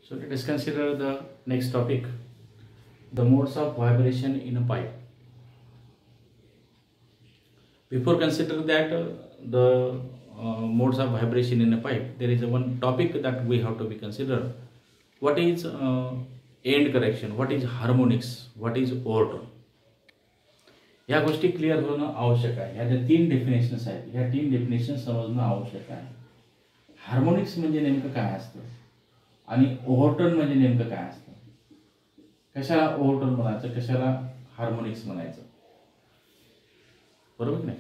So let us consider the next topic, the modes of vibration in a pipe. Before consider that the modes of vibration in a pipe, there is one topic that we have to be considered. What is end correction? What is harmonics? What is overtone? या गोष्टी clear होणं आवश्यक आहे. ह्या ज्या तीन definitions आहेत, ह्या तीन डेफिनेशन समजणं आवश्यक आहे. हार्मोनिक्स म्हणजे नेमकं काय असतं आणि ओव्हरटोन म्हणजे नेमकं काय असतं, कशाला ओव्हरटोन म्हणायचं, कशाला हार्मोनिक्स म्हणायचं, बरोबर नाही.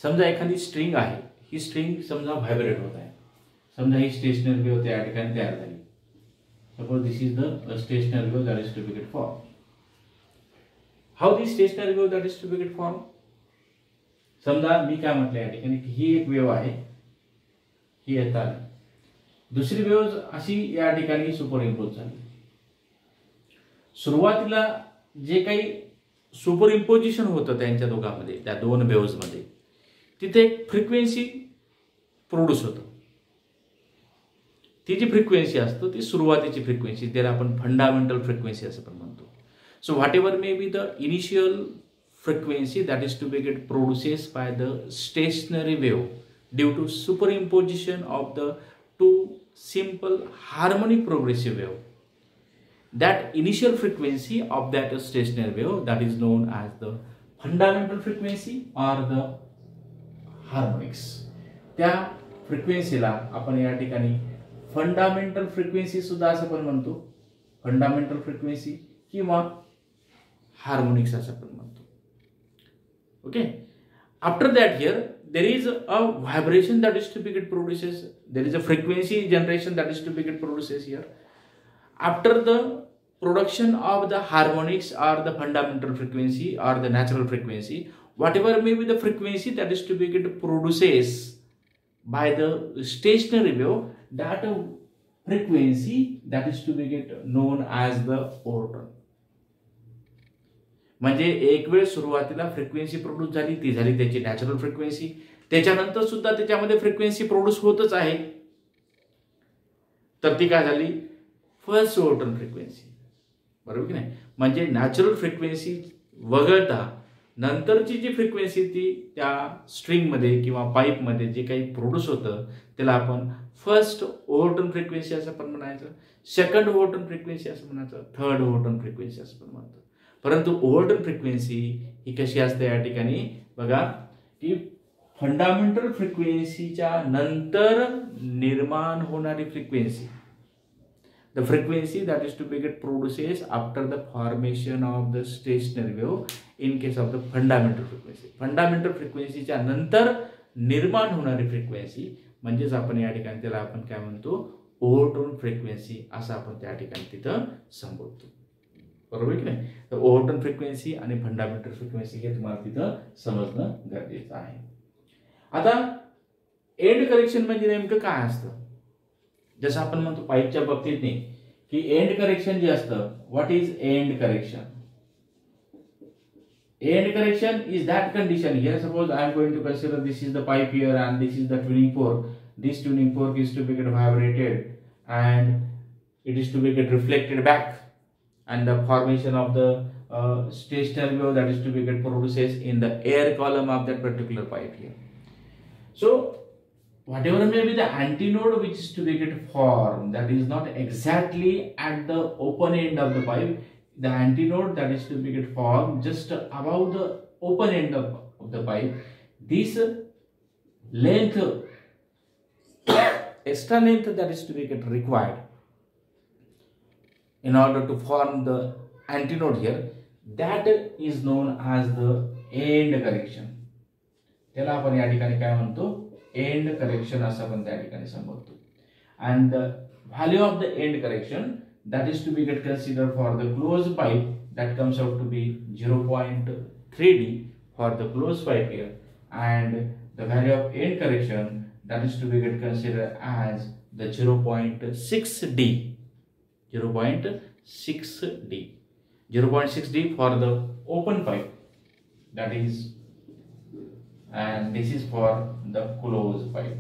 समजा एखादी स्ट्रिंग आहे, ही स्ट्रिंग समजा व्हायब्रेट होत आहे. समजा ही स्टेशनरी वेव्ह त्या ठिकाणी तयार झाली. Suppose this is the stationary wave that is to be get form. How this stationary wave that is to be get form. समजा मी काय म्हटलं या ठिकाणी की ही एक वेव्ह आहे, ही येत आली. दुसरी वेव्ह अशी या ठिकाणी सुपर इम्पोज झाली. सुरुवातीला जे काही सुपर इम्पोजिशन होतं त्यांच्या दोघांमध्ये, त्या दोन वेव्हज मध्ये, तिथे एक फ्रिक्वेन्सी प्रोड्यूस होतं. ती जी फ्रिक्वेन्सी असतो ती सुरुवातीची फ्रिक्वेन्सी, त्याला आपण फंडामेंटल फ्रिक्वेन्सी असं पण म्हणतो. So whatever may be the initial frequency that is to be get produces by the stationary wave due to superimposition of the two simple harmonic progressive wave, that initial frequency of that stationary wave that is known as the fundamental frequency or the harmonics. त्या फ्रिक्वेन्सीला आपण या ठिकाणी fundamental frequency सुद्धा असं पण म्हणतो, fundamental frequency किंवा harmonics असं पण म्हणतो. Okay. After that here there is a vibration that is to be get produces, there is a frequency generation that is to be get produces here. After the production of the harmonics or the fundamental frequency or the natural frequency, whatever may be the frequency that is to be get produces by the stationary wave, that frequency that is to be get known as the overtone. म्हणजे एक वेळ सुरुवातीला frequency produce झाली, ती झाली त्याची natural frequency. त्याच्यानंतर सुद्धा त्याच्यामध्ये फ्रिक्वेन्सी प्रोड्यूस होतच आहे, तर ती काय झाली, फर्स्ट ओव्हरटोन फ्रिक्वेन्सी. बरोबर की नाही. म्हणजे नॅचरल फ्रिक्वेन्सी वगळता नंतरची जी फ्रिक्वेन्सी ती त्या स्ट्रिंगमध्ये किंवा पाईपमध्ये जे काही प्रोड्यूस होतं त्याला आपण फर्स्ट ओव्हरटोन फ्रिक्वेन्सी असं पण म्हणायचं, सेकंड ओव्हरटोन फ्रिक्वेन्सी असं म्हणायचं, थर्ड ओव्हरटोन फ्रिक्वेन्सी असं पण म्हणतो. परंतु ओव्हरटोन फ्रिक्वेन्सी ही कशी असते या ठिकाणी बघा, की फंडामेंटल फ्रिक्वेन्सीच्या नंतर निर्माण होणारी frequency, the frequency that is to be get produces after the formation of the stationary wave in case of the fundamental frequency. fundamental frequency च्या नंतर निर्माण होणारी फ्रिक्वेन्सी म्हणजेच आपण या ठिकाणी त्याला आपण काय म्हणतो, ओव्हरटोन फ्रिक्वेन्सी असं आपण त्या ठिकाणी तिथं संबोधतो. बरोबर की नाही. तर ओव्हरटोन फ्रिक्वेन्सी आणि फंडामेंटल फ्रिक्वेन्सी हे तुम्हाला तिथं समजणं गरजेचं आहे. आता एंड करेक्शन म्हणजे नेमकं काय असतं. जसं आपण म्हणतो पाईपच्या बाबतीत नाही की एंड करेक्शन जे असतं, what is end correction. End correction is that condition. Here suppose I am going to consider this is the pipe here and this is the tuning fork. This tuning fork is to be get vibrated and it is to be get reflected back and the formation of the stationary wave that is to be get produces in the air column of that particular pipe here. So whatever may be the antinode which is to be get formed, that is not exactly at the open end of the pipe. The antinode that is to be get formed just above the open end of the pipe, this length, extra length that is to be get required in order to form the antinode here, that is known as the end correction. त्याला आपण या ठिकाणी काय म्हणतो, end correction असं आपण त्या ठिकाणी संबोधतो. and the value of the end correction that is to be get considered for the closed pipe, that comes out to be 0.3D for the closed pipe here, and the value of end correction that is to be get considered as the 0.6D. 0.6D. 0.6D for the open pipe, that is, and this is for the closed pipe.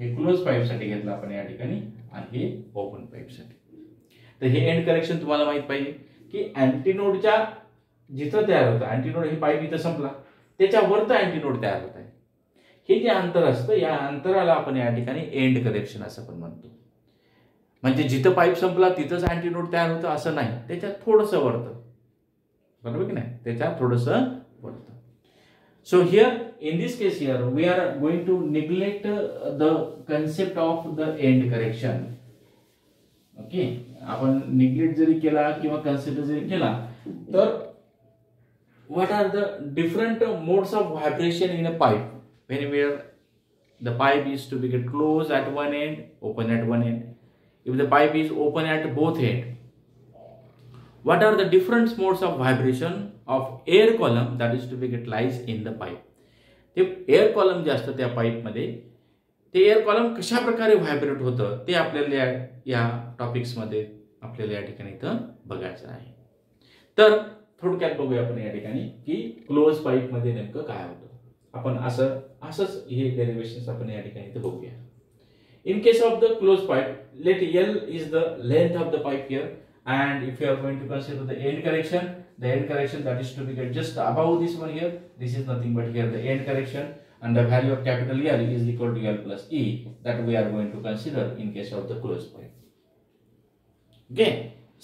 हे close pipe साठी घेतला आपण या ठिकाणी आणि हे open pipe साठी. तर हे एंड करेक्शन तुम्हाला माहित पाहिजे की अँटीनोडच्या जिथं तयार होतं, अँटीनोड हे पाईप इथं संपला, त्याच्यावरतं अँटीनोड तयार होत आहे. हे जे अंतर असतं या अंतराला आपण या ठिकाणी एंड करेक्शन असं पण म्हणतो. म्हणजे जिथं पाईप संपला तिथंच अँटीनोड तयार होतं असं नाही, त्याच्यात थोडंसं वरतं, बरोबर की नाही, त्याच्यात थोडंसं वरतं. So here in this case here we are going to neglect the concept of the end correction. Okay, आपण निग्लेक्ट जरी केला किंवा कन्सिडर जरी केला तर what are the different modes of vibration in a pipe whenever the pipe is to be closed at one end, open at one end. If the pipe is open at both ends, what are the different modes of vibration of air column that is to be lies in the pipe. ते air column जे असतं त्या pipe मध्ये, ते air column कशा प्रकारे vibrate होतं ते आपल्याला या टॉपिक्स मध्ये आपल्याला या ठिकाणी इथं बघायचं आहे. तर थोडक्यात बघूया आपण या ठिकाणी की क्लोज पाईप मध्ये नेमकं काय होतं. आपण असंच हे डेरिव्हेशन्स आपण या ठिकाणी इथं बघूया. In case of the closed pipe, let L is the length of the pipe here, and if you are going to consider the end correction that is to be get just above this one here, this is nothing but here the end correction, and the value of capital L is equal to L plus E that we are going to consider in case of the closed pipe. Okay,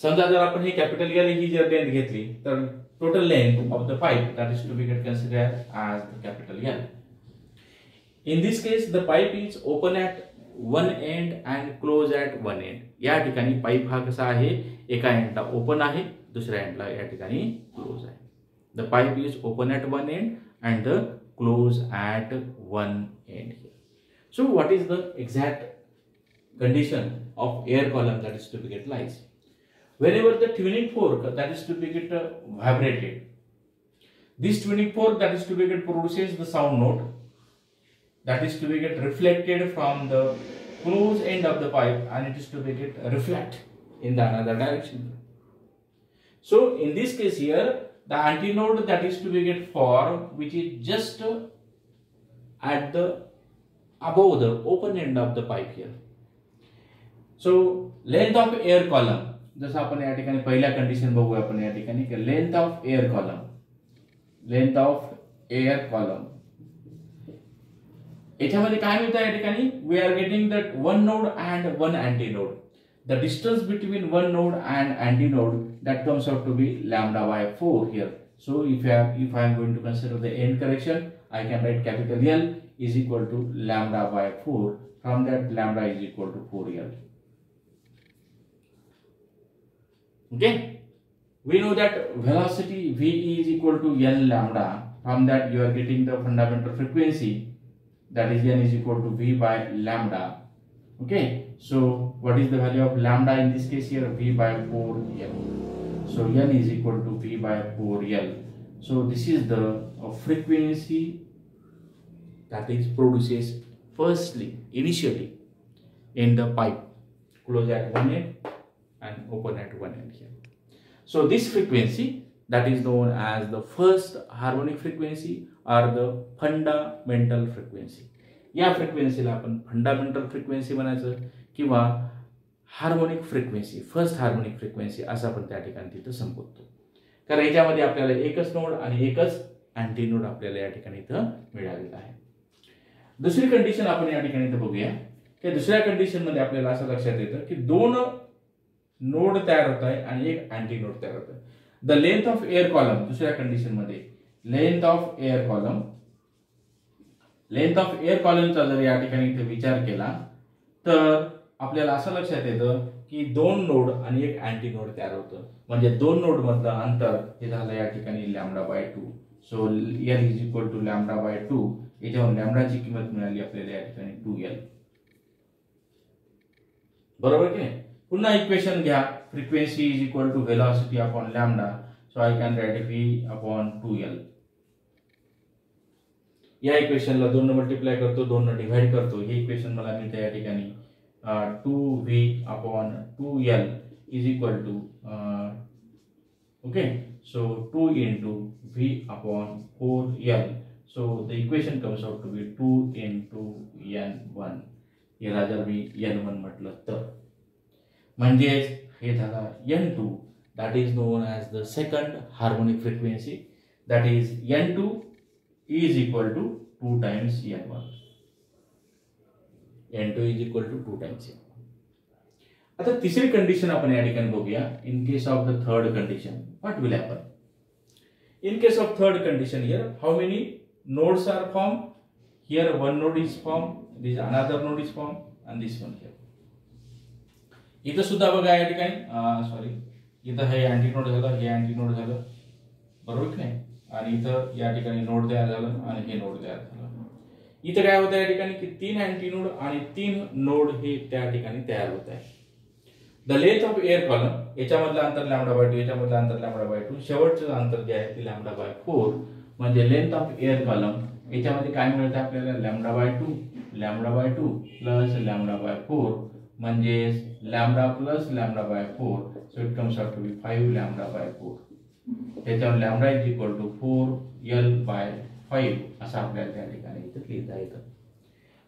समजा जर आपण हे capital L ही जर length घेतली तर total length of the pipe that is to be get considered as the capital L. In this case the pipe is open at one end and close at one end. या ठिकाणी pipe हा कसा आहे, एका एंडला open आहे, दुसऱ्या एंडला या ठिकाणी क्लोज आहे. The pipe is open at one end and the close at one end. So what is the exact condition of air column that is to be get lies? Whenever the tuning fork that is to be get vibrated, this tuning fork that is to be get produces the sound note that is to be get reflected from the close end of the pipe, and it is to be get reflect in the another direction. So in this case here the antinode that is to be get formed, which is just at the above the open end of the pipe here. So length of air column, जसं आपण या ठिकाणी पहिल्या condition बघूया आपण या ठिकाणी की लेंथ ऑफ एअर कॉलम याच्यामध्ये काय मिळतं या ठिकाणी, we are getting that one node and one antinode. The distance between one node and antinode that comes out to be lambda by 4 here. So if I am going to consider the end correction, I can write capital L is equal to lambda by 4. From that lambda is equal to 4L. Okay, we know that velocity V is equal to N lambda. From that you are getting the fundamental frequency, that is N is equal to V by lambda. Okay, so what is the value of lambda in this case here? V by 4L. So N is equal to V by 4L. So this is the frequency that is produces initially in the pipe close at one end and open at one end here. So this frequency that is known as the first harmonic frequency or the fundamental frequency. या फ्रिक्वेन्सीला आपण fundamental frequency म्हणायचं किंवा harmonic frequency, first harmonic frequency असं आपण त्या ठिकाणी तिथं संबोधतो. कारण याच्यामध्ये आपल्याला एकच नोड आणि एकच अँटीनोड आपल्याला या ठिकाणी इथं मिळालेला आहे. दुसरी कंडिशन आपण या ठिकाणी इथं बघूया की दुसऱ्या कंडिशन मध्ये आपल्याला असं लक्षात येतं की दोन नोड तयार होत आहे आणि एक अँटीनोड तयार होत आहे. The length of air column, दुसऱ्या कंडिशन मध्ये लेंथ ऑफ एअर कॉलमचा जर या ठिकाणी इथे विचार केला तर आपल्याला असं लक्षात येतं की दोन नोड आणि एक अँटीनोड तयार होतं. म्हणजे दोन नोड मधलं अंतर हे झालं या ठिकाणी lambda by 2. So L is equal to lambda by 2. याच्यावर लॅम्बडाची किंमत मिळाली आपल्याला या ठिकाणी 2L. बरोबर की नाही. पुन्हा इक्वेशन घ्या, frequency is equal to velocity upon lambda. So I can write V upon 2L. या इक्वेशनला 2 ने मल्टिप्लाय करतो, 2 ने डिवाइड करतो. हे इक्वेशन मला मिळते या ठिकाणी 2V upon 2L is equal to okay, so 2 into V upon 4L. So the equation comes out to be 2 into N1. याला जर मी N1 म्हटलं तर म्हणजे हे झाला N2, that is known as the second harmonic frequency, that is N2 is equal to 2 times N1. N2 is equal to 2 times N1. आता तिसरी condition आपण या ठिकाणी बघूया. In case of the third condition what will happen? In case of third condition here how many nodes are formed? Here one node is formed, this another node is formed, and this one here. इथं सुद्धा बघा या ठिकाणी sorry इथं हे antinode झालं, हे antinode झालं, बरोबर की नाही? आणि इथं या ठिकाणी नोड तयार झालं आणि हे नोड तयार झालं. इथं काय होतं या ठिकाणी की 3 अँटीनोड आणि 3 नोड हे त्या ठिकाणी तयार होत आहे. The length of air column, याच्यामधलं अंतर λ/2, याच्यामधलं अंतर λ/2, शेवटचं अंतर जे आहे ते λ/4, म्हणजे लेंथ ऑफ एअर कॉलम. याच्यामध्ये काय मिळतं आपल्याला? λ/2 प्लस λ/4 म्हणजे lambda plus λ/4, so it comes out to be 5 λ/4. त्याच्यावर lambda is equal to 4l/5 असं आपल्याला त्या ठिकाणी इथं लिहिता येतं.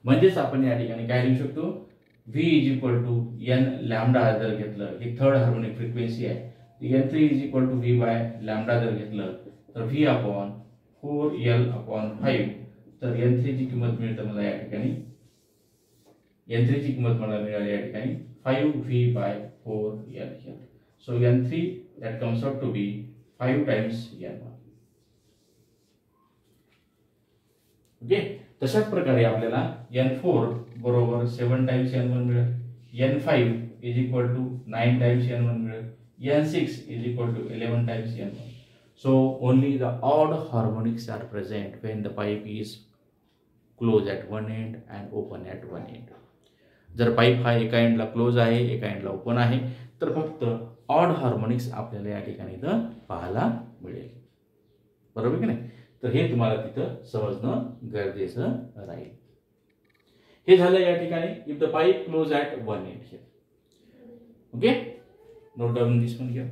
म्हणजेच आपण या ठिकाणी काय लिहू शकतो? V is equal to n lambda जर घेतलं, ही थर्ड हार्मोनिक फ्रिक्वेन्सी आहे, N3 is equal to V by lambda जर घेतलं तर V अपॉन 4l/5. तर N3 ची किंमत मिळते मला या ठिकाणी, N3 ची किंमत मला मिळाली या ठिकाणी 5V by 4l. So N3 that comes out to be 5 times N1. Okay, तशाच प्रकारे आपल्याला N4 बरोबर 7 टाइम्स N1 मिळेल, N5 is equal to 9 times N1 मिळेल, N6 is equal to 11 times N1. So only the odd harmonics are present when the pipe is closed at one end and open at one end. जर pipe हा एका एंडला close आहे, एका एंडला open आहे, तर फक्त ऑड हार्मोनिक्स आपल्याला या ठिकाणी इथं पाहायला मिळेल, बरोबर की नाही? तर हे तुम्हाला तिथं समजणं गरजेचं राहील. हे झालं या ठिकाणी if the pipe close at one end here. Okay, note down this one here.